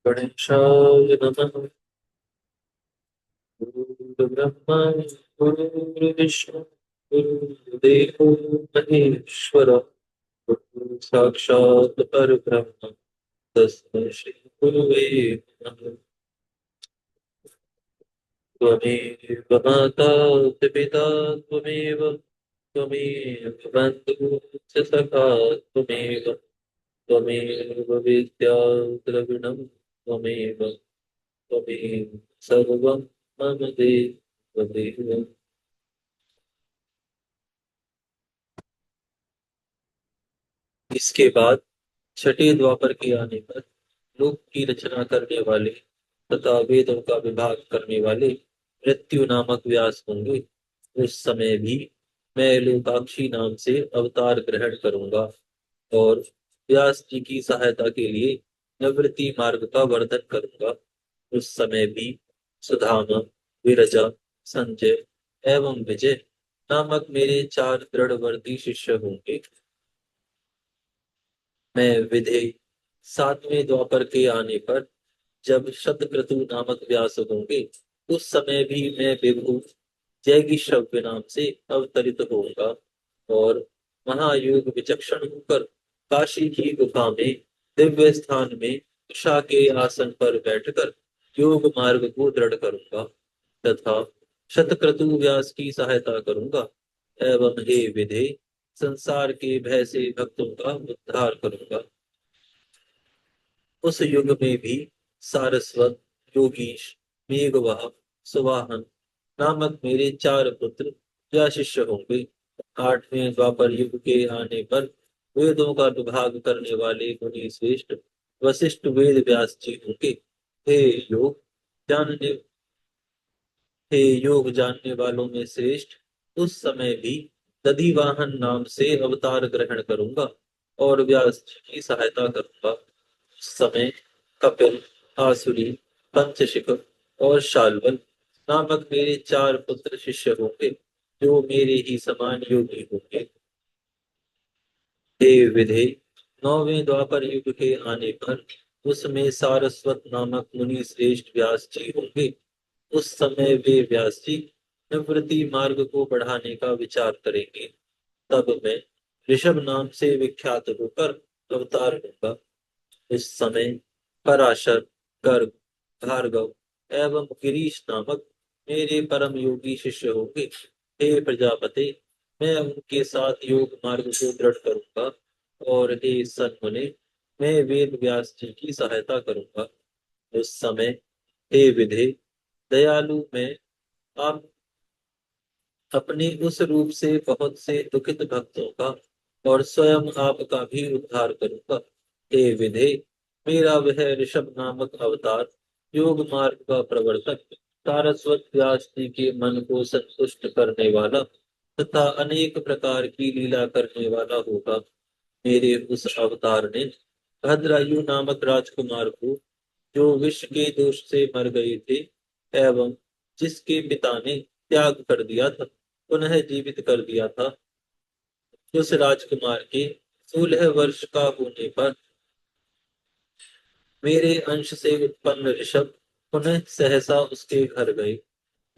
गणेशाय नमः। गुरुर्ब्रह्मा गुरुर्विष्णु गुरुर्देवो महेश्वर गुरु साक्षात् परब्रह्म तस्मै श्री गुरुवे नमः। त्वमेव माता पिता त्वमेव त्वमेव बन्धुः च सखा त्वमेव त्वमेव विद्या द्रविणं त्वमेव त्वमेव सर्वं मम देव। इसके बाद छठे द्वापर के आने पर लोक की रचना करने वाले तथा वेदों का विभाग करने वाले मृत्यु नामक व्यास होंगे। उस समय भी मैं लोकाक्षी नाम से अवतार ग्रहण करूंगा और व्यास जी की सहायता के लिए निवृत्ति मार्ग का वर्णन करूंगा। उस समय भी सुधामा, विरजा, संजय एवं विजय नामक मेरे चार दृढ़वर्ती शिष्य होंगे। मैं विधेय सातवें द्वापर के आने पर जब शतक्रतु नामक व्यास होंगे उस समय भी मैं विभु जैगीषव्य नाम से अवतरित होऊंगा और महायोग विचक्षण होकर काशी की गुफा में दिव्य स्थान में उषा के आसन पर बैठकर योग मार्ग को दृढ़ करूंगा तथा शतक्रतु व्यास की सहायता करूंगा एवं हे विधे संसार के भय से भक्तों का उद्धार करूंगा। उस युग में भी सारस्वत, योगीश, मेघवाह, सुवाहन नामक मेरे चार पुत्र या शिष्य होंगे। आठवें द्वापर युग के आने पर वेदों का विभाग करने वाले मुनि श्रेष्ठ वशिष्ठ वेद व्यास जी होंगे। हे योग जानने हे योग जानने वालों में श्रेष्ठ उस समय भी दधिवाहन नाम से अवतार ग्रहण करूंगा और व्यास जी की सहायता करूंगा। उस समय कपिल, आसुरी, पंचशिख और शाल्वन नामक मेरे चार पुत्र शिष्य होंगे जो मेरे ही समान योगी होंगे। हे विधे नौवें द्वापर युग के आने पर उसमें सारस्वत नामक मुनि श्रेष्ठ व्यास जी होंगे। उस समय वे व्यास जी निवृत्ति मार्ग को बढ़ाने का विचार करेंगे। तब मैं ऋषभ नाम से विख्यात होकर अवतार होगा। उस समय पराशर, गर्ग, भार्गव एवं गिरीश नामक मेरे परम योगी शिष्य होंगे। हे प्रजापति मैं उनके साथ योग मार्ग को दृढ़ करूंगा और हे सन्मुने मैं वेद व्यास जी की सहायता करूंगा। उस समय हे विधे दयालु मैं आप अपने उस रूप से बहुत से दुखित भक्तों का और स्वयं आपका भी उद्धार करूंगा। हे विधे मेरा वह ऋषभ नामक अवतार योग मार्ग का प्रवर्तक सारस्वत व्यास जी के मन को संतुष्ट करने वाला तथा अनेक प्रकार की लीला करने वाला होगा। मेरे उस अवतार ने भद्रायु नामक राजकुमार को जो विष के दोष से मर गए थे एवं जिसके पिता ने त्याग कर दिया था पुनः जीवित कर दिया था। उस राजकुमार के 16 वर्ष का होने पर मेरे अंश से उत्पन्न ऋषभ पुनः सहसा उसके घर गए।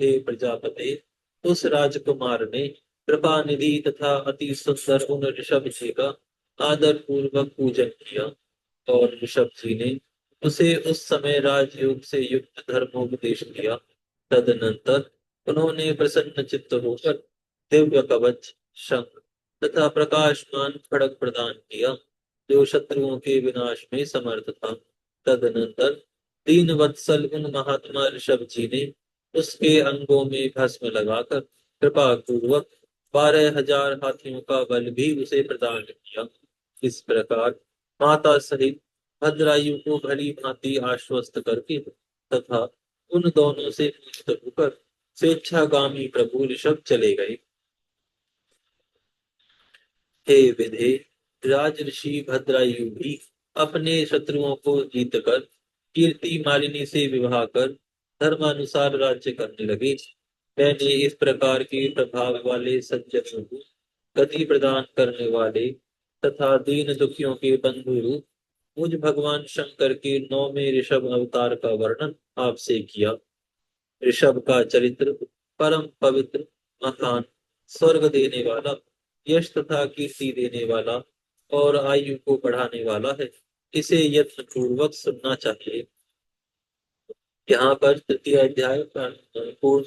हे प्रजापति उस राजकुमार ने कृपा निधि तथा अति सुंदर उन ऋषभ जी का आदर पूर्वक पूजन किया और ऋषभ जी ने उसे उस समय राजयोग से युक्त धर्मोपदेश किया। तदनंतर उन्होंने प्रसन्न चित्त होकर दिव्य कवच, शंख तथा प्रकाशमान खड़ग प्रदान किया जो शत्रुओं के विनाश में समर्थ था। तदनंतर 3 वत्सल उन महात्मा ऋषभ जी ने उसके अंगों में भस्म लगाकर कृपा पूर्वक 12,000 हाथियों का बल भी उसे प्रदान किया। इस प्रकार माता सहित भद्रायु को भली भांति आश्वस्त करके तथा उन दोनों से मुक्त होकर स्वेच्छागामी प्रभु ऋषभ चले गए। हे विधे राजऋषि भद्रायु भी अपने शत्रुओं को जीतकर कीर्ति मालिनी से विवाह कर धर्मानुसार राज्य करने लगे। मैंने इस प्रकार के प्रभाव वाले सज्जनों को गति प्रदान करने वाले तथा दीन दुखियों के बंधु रूप मुझ भगवान शंकर के 9वें ऋषभ अवतार का वर्णन आपसे किया। ऋषभ का चरित्र परम पवित्र, महान, स्वर्ग देने वाला, यश तथा कीर्ति देने वाला और आयु को बढ़ाने वाला है। इसे यत्न पूर्वक सुनना चाहिए। यहाँ पर तृतीय अध्याय पूर्ण,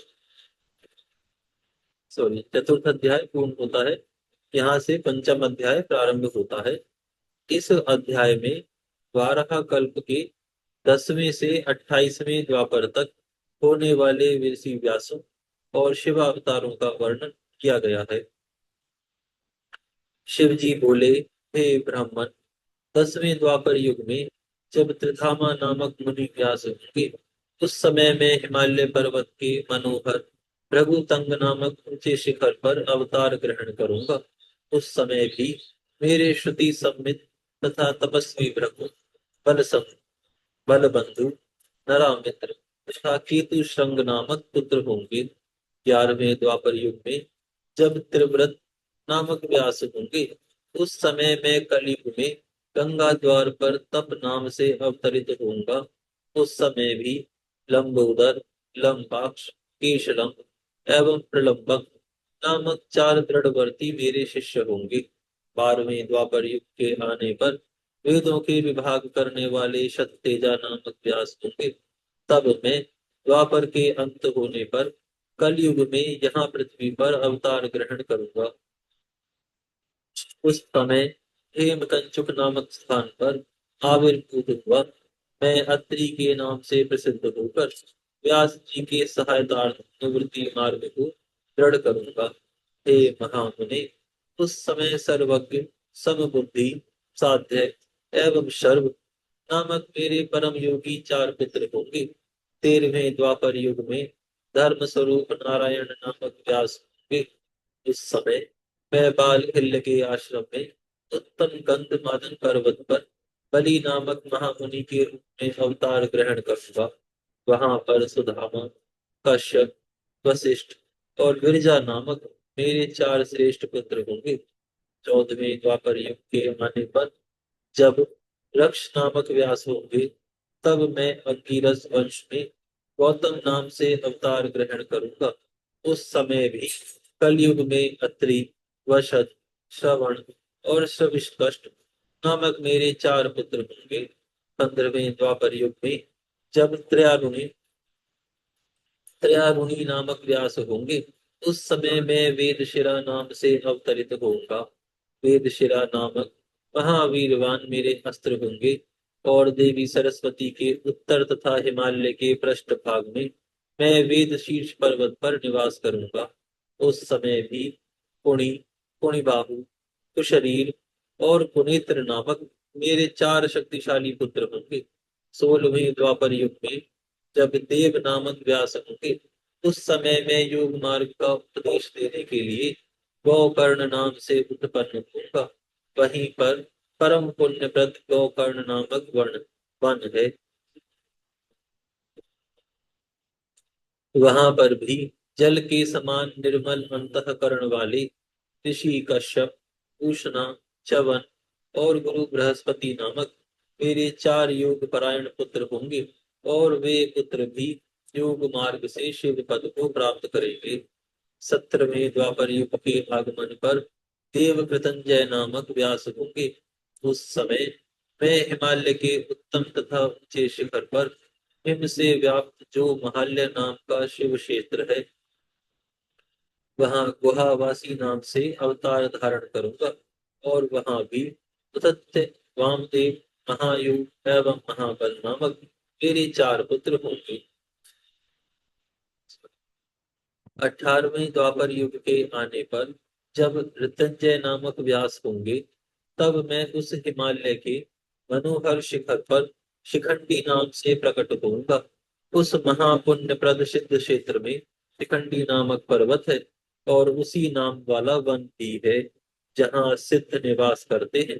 सॉरी, चतुर्थ अध्याय पूर्ण होता है। यहाँ से पंचम अध्याय प्रारंभ होता है। इस अध्याय में 12 कल्प के 10वें से 28वें द्वापर तक होने वाले ऋषि व्यासों और शिव अवतारों का वर्णन किया गया है। शिव जी बोले, हे ब्राह्मण, 10वें द्वापर युग में जब त्रिधामा नामक मुनि व्यास होंगे, उस समय में हिमालय पर्वत के मनोहर भृगुतंग नामक ऊंचे शिखर पर अवतार ग्रहण करूंगा। उस समय भी मेरे श्रुति सम्मित तथा तपस्वी भृगु बल बलबंधु नरामित्र तथा केतु श्रृंग नामक पुत्र होंगे। 11वें द्वापर युग में जब त्रिव्रत नामक व्यास होंगे, उस समय मैं कलयुग में गंगा द्वार पर तप नाम से अवतरित होऊंगा। उस समय भी लंबोदर, लंबाक्ष, केशलंब एवं प्रलंबक नामक 4 दृढ़वर्ती मेरे शिष्य होंगे। 12वें द्वापर युग के आने पर वेदों के विभाग करने वाले सत्यतेजा नामक व्यास होंगे। तब मैं द्वापर के अंत होने पर कलयुग में यहाँ पृथ्वी पर अवतार ग्रहण करूंगा। उस समय हेमकंचुक नामक स्थान पर आविर्भूत हुआ मैं अत्रि के नाम से प्रसिद्ध होकर व्यास जी के सहायतार्थ निवृत्ति मार्ग को दृढ़ करूंगा। हे महामुने, उस समय सर्वज्ञ, समबुद्धि, साध्य एवं शर्व नामक मेरे परम योगी 4 पुत्र होंगे। 13वें द्वापर युग में धर्म स्वरूप नारायण नामक व्यास होंगे। उस समय मैं बालखिल्य के आश्रम में उत्तम गंध मादन पर्वत पर बलि नामक महामुनि के रूप में अवतार ग्रहण करूंगा। वहां पर सुदामा, कश्यप, वशिष्ठ और विरजा नामक मेरे 4 श्रेष्ठ पुत्र होंगे। 14वें द्वापर युग के आने पर जब रक्ष नामक व्यास होंगे, तब मैं अंगिरस वंश में गौतम नाम से अवतार ग्रहण करूंगा। उस समय भी कलयुग में अत्रि, वशद, श्रवण और श्रविष्कष्ट नामक मेरे 4 पुत्र होंगे। 15वें द्वापर युग में जब त्रयारुणी नामक व्यास होंगे, उस समय मैं वेदशिरा नाम से अवतरित होऊंगा। वेदशिरा नामक महावीरवान मेरे अस्त्र होंगे और देवी सरस्वती के उत्तर तथा हिमालय के पृष्ठ भाग में मैं वेद शीर्ष पर्वत पर निवास करूंगा। उस समय भी पुणी, पुणिबाहु, कुशरीर और कुनेत्र नामक मेरे 4 शक्तिशाली पुत्र होंगे। 16वें द्वापर युग में जब देव नामक व्यास होंगे, उस समय मैं योग मार्ग का उपदेश देने के लिए गौकर्ण नाम से उत्पन्न होगा। वहीं पर परम पुण्यप्रद गौकर्ण नामक वन है। वहां पर भी जल के समान निर्मल अंतःकरण वाले ऋषि कश्यप, उष्णा, च्यवन और गुरु बृहस्पति नामक मेरे 4 योग परायण पुत्र होंगे और वे पुत्र भी योग मार्ग से शिव पद को प्राप्त करेंगे। 17वें द्वापर युग के आगमन पर देव कृतंजय नामक व्यास होंगे। उस समय मैं हिमालय के उत्तम तथा ऊंचे शिखर पर हिम से व्याप्त जो महाल्य नाम का शिव क्षेत्र है, वहां गुहावासी नाम से अवतार धारण करूंगा और वहां भी उतत्य, वामदेव, महायोग एवं महाबल नामक मेरे 4 पुत्र होंगे। 18वें द्वापर युग के आने पर जब ऋतंजय नामक व्यास होंगे, तब मैं उस हिमालय के मनोहर शिखर पर शिखंडी नाम से प्रकट होऊंगा। उस महापुण्यप्रद सिद्ध क्षेत्र में शिखंडी नामक पर्वत है और उसी नाम वाला वन भी है जहाँ सिद्ध निवास करते हैं।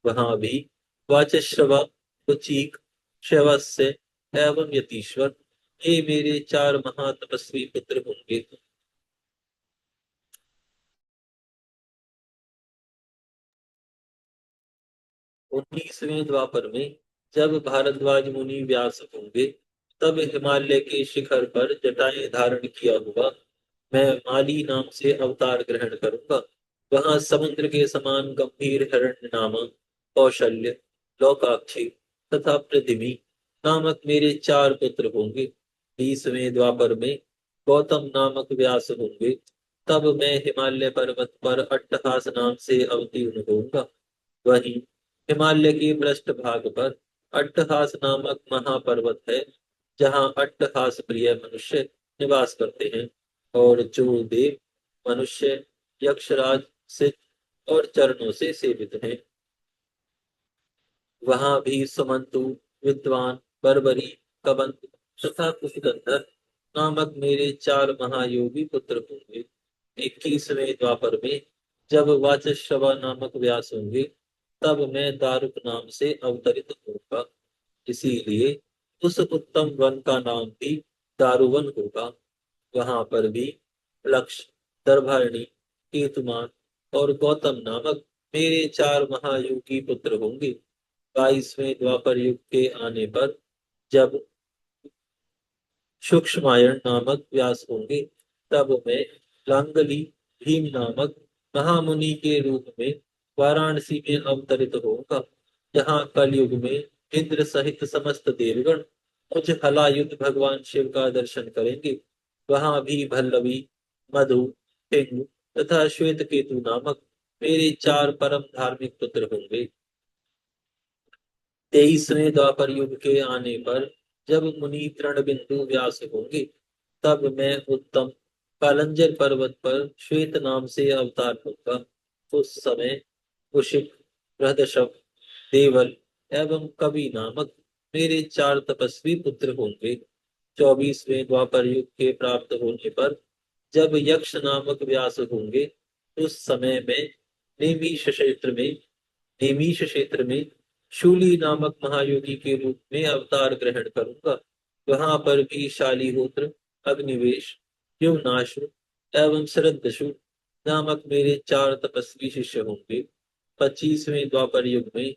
वहां भी वाचस्रवा, कुचीक, शैवस्य एवं यतीश्वर ये मेरे 4 महातपस्वी पुत्र होंगे। 19वें द्वापर में जब भारद्वाज मुनि व्यास होंगे, तब हिमालय के शिखर पर जटाएं धारण किया हुआ मैं माली नाम से अवतार ग्रहण करूंगा। वहां समुद्र के समान गंभीर हिरण्य नामक कौशल्य, लोकाक्षी तथा पृथ्वी नामक मेरे चार पुत्र होंगे। 20वें द्वापर में गौतम नामक व्यास होंगे। तब मैं हिमालय पर्वत पर अट्टहास नाम से अवतीर्ण होऊंगा। वहीं हिमालय के पृष्ठ भाग पर अट्टहास नामक महापर्वत है, जहाँ अट्टहास प्रिय मनुष्य निवास करते हैं और जो देव, मनुष्य, यक्षराज, सिद्ध और चरणों से सेवित हैं। वहां भी सुमंतु, विद्वान, बर्बरी, कबंध तथा कुशगंधर नामक मेरे चार महायोगी पुत्र होंगे। 21वें द्वापर में जब वाचस्पवा नामक व्यास होंगे, तब मैं दारुक नाम से अवतरित होऊंगा। इसीलिए उस उत्तम वन का नाम भी दारुवन होगा। वहां पर भी लक्ष्य, दर्भारणी, केतुमान और गौतम नामक मेरे चार महायोगी पुत्र होंगे। 22वें द्वापर युग के आने पर जब सूक्ष्मायण नामक व्यास होंगे, तब मैं लांगली भीम नामक महामुनि के रूप में वाराणसी में अवतरित होऊंगा। जहाँ कलयुग में इंद्र सहित समस्त देवगण मुझ हलायुध भगवान शिव का दर्शन करेंगे। वहां भी भल्लवी, मधु, पिंग तथा श्वेत केतु नामक मेरे चार परम धार्मिक पुत्र होंगे। 23वें द्वापर युग के आने पर जब मुनि तृणबिंदु व्यास होंगे, तब मैं उत्तम कालंजर पर्वत पर श्वेत नाम से अवतार होगा। उस समय कुशिक, बृहदशभ, देवल एवं कवि नामक मेरे चार तपस्वी पुत्र होंगे। 24वें द्वापर युग के प्राप्त होने पर जब यक्ष नामक व्यास होंगे, उस समय में नेमिष क्षेत्र में नेमिष क्षेत्र में शूली नामक महायोगी के रूप में अवतार ग्रहण करूंगा। वहां पर भी शालीहोत्र, अग्निवेश, युवनाश्व एवं शरदशु नामक मेरे चार तपस्वी शिष्य होंगे। 25वें द्वापर युग में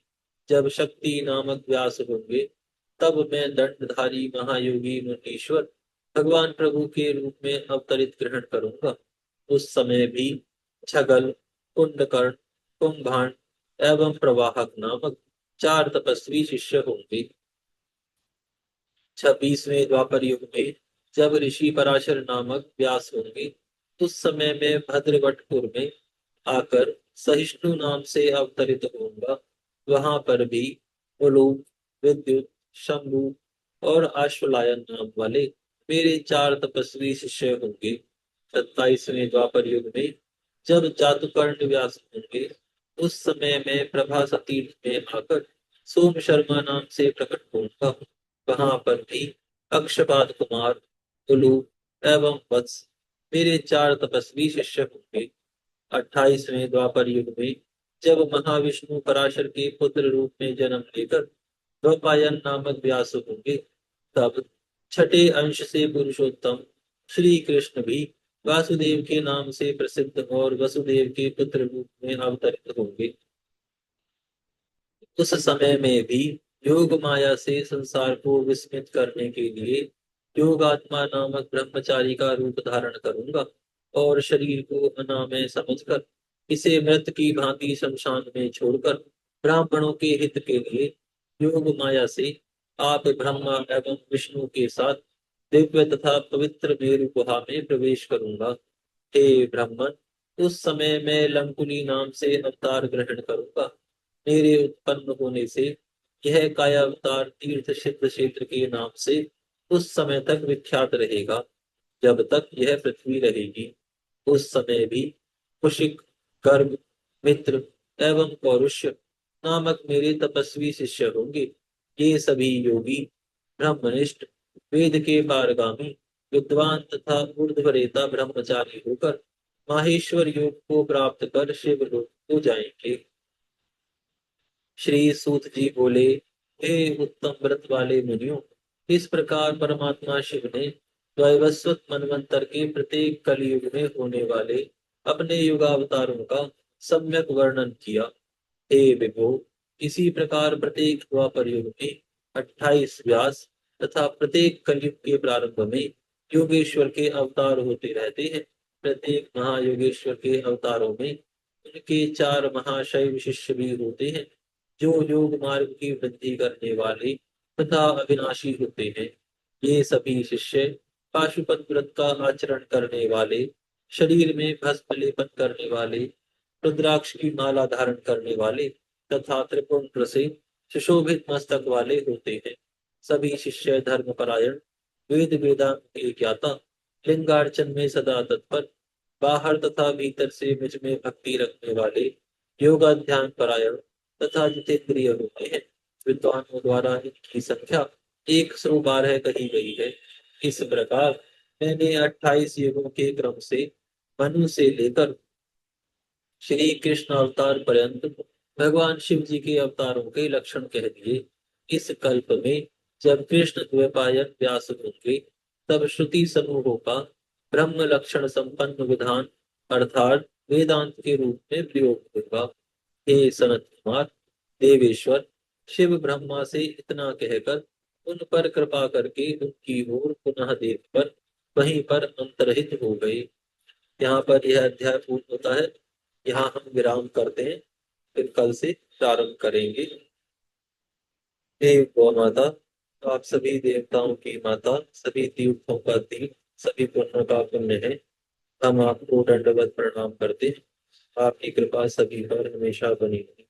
जब शक्ति नामक व्यास होंगे, तब मैं दंडधारी महायोगी मुनीश्वर भगवान प्रभु के रूप में अवतरित ग्रहण करूंगा। उस समय भी छगल, कुंडकर्ण, कुंभांड एवं प्रवाहक नामक चार तपस्वी शिष्य होंगे। 26वें द्वापर युग में जब ऋषि पराशर नामक व्यास होंगे, उस समय में भद्रवटपुर में आकर सहिष्णु नाम से अवतरित होऊंगा। वहां पर भी उलूप, विद्युत, शंभु और आश्वलायन नाम वाले मेरे चार तपस्वी शिष्य होंगे। 27वें द्वापर युग में जब जातुकर्ण व्यास होंगे, उस समय में प्रभास तीर्थ में आकर सोम शर्मा नाम से प्रकट होऊंगा। वहां पर भी अक्षपाद कुमार, उलू एवं वत्स मेरे चार तपस्वी शिष्य होंगे। 28वें द्वापर युग में जब महाविष्णु पराशर के पुत्र रूप में जन्म लेकर द्वैपायन नामक व्यास होंगे, तब छठे अंश से पुरुषोत्तम श्री कृष्ण भी वासुदेव के नाम से प्रसिद्ध और वसुदेव के पुत्र रूप में अवतरित होंगे। उस समय में भी योग माया से संसार को विस्मित करने के लिए योगात्मा नामक ब्रह्मचारी का रूप धारण करूंगा और शरीर को अनामय समझकर इसे मृत की भांति शमशान में छोड़कर ब्राह्मणों के हित के लिए योग माया से आप ब्रह्मा एवं विष्णु के साथ दिव्य तथा पवित्र मेरु गुहा में प्रवेश करूंगा। हे ब्राह्मण, उस समय मैं लंकुली नाम से अवतार ग्रहण करूंगा। मेरे उत्पन्न होने से यह कायावतार तीर्थ सिद्ध क्षेत्र के नाम से उस समय तक विख्यात रहेगा, जब तक यह पृथ्वी रहेगी। उस समय भी कुशिक, गर्ग, मित्र एवं पौरुष्य नामक मेरे तपस्वी शिष्य होंगे। ये सभी योगी, ब्रह्मनिष्ठ, वेद के पारगामी, विद्वान तथा ऊर्ध्वरेता ब्रह्मचारी होकर माहेश्वर योग को प्राप्त कर शिवलोक को जाएंगे। श्री सूत जी बोले, हे उत्तम व्रत वाले मुनियों, इस प्रकार परमात्मा शिव ने द्वैवस्वत मनवंतर के प्रत्येक कलयुग में होने वाले अपने युगावतारों का सम्यक वर्णन किया। हे विभो, इसी प्रकार प्रत्येक द्वापर युग में 28 व्यास तथा प्रत्येक कलयुग के प्रारंभ में योगेश्वर के अवतार होते रहते हैं। प्रत्येक महायोगेश्वर के अवतारों में उनके 4 महाशैव शिष्य भी होते हैं, जो योग मार्ग की वृद्धि करने वाले तथा अविनाशी होते हैं। ये सभी शिष्य पाशुपत व्रत का आचरण करने वाले, शरीर में भस्म लेपन करने वाले, रुद्राक्ष की माला धारण करने वाले तथा त्रिपुंड से सुशोभित मस्तक वाले होते हैं। सभी शिष्य धर्मपरायण, वेद वेदांत के ज्ञाता, लिंगार्चन में सदा तत्पर, बाहर तथा भीतर से मुझ में भक्ति रखने वाले, योगाध्यान परायण तथा जितेंद्रिय होते हैं। विद्वानों द्वारा इनकी संख्या 112 कही गई है। इस प्रकार मैंने 28 युगों के क्रम से मनु से लेकर श्री कृष्ण अवतार पर्यंत भगवान शिव जी के अवतारों के लक्षण कह दिए। इस कल्प में जब कृष्ण द्वैपायन व्यास होंगे, तब श्रुति समूहों का ब्रह्म लक्षण संपन्न विधान अर्थात वेदांत के रूप में प्रयोग होगा। हे सनत कुमार, देवेश्वर शिव ब्रह्मा से इतना कहकर उन पर कृपा करके उनकी ओर पुनः देख कर वहीं पर अंतर्हित हो गए। यहाँ पर यह अध्याय पूर्ण होता है। यहाँ हम विराम करते हैं, फिर कल से प्रारंभ करेंगे। हे गौ माता, आप सभी देवताओं की माता, सभी तीर्थों का तीर्थ, सभी पुण्य का पुण्य है। हम आपको दंडवत प्रणाम करते हैं। आपकी कृपा सभी पर हमेशा बनी रहे।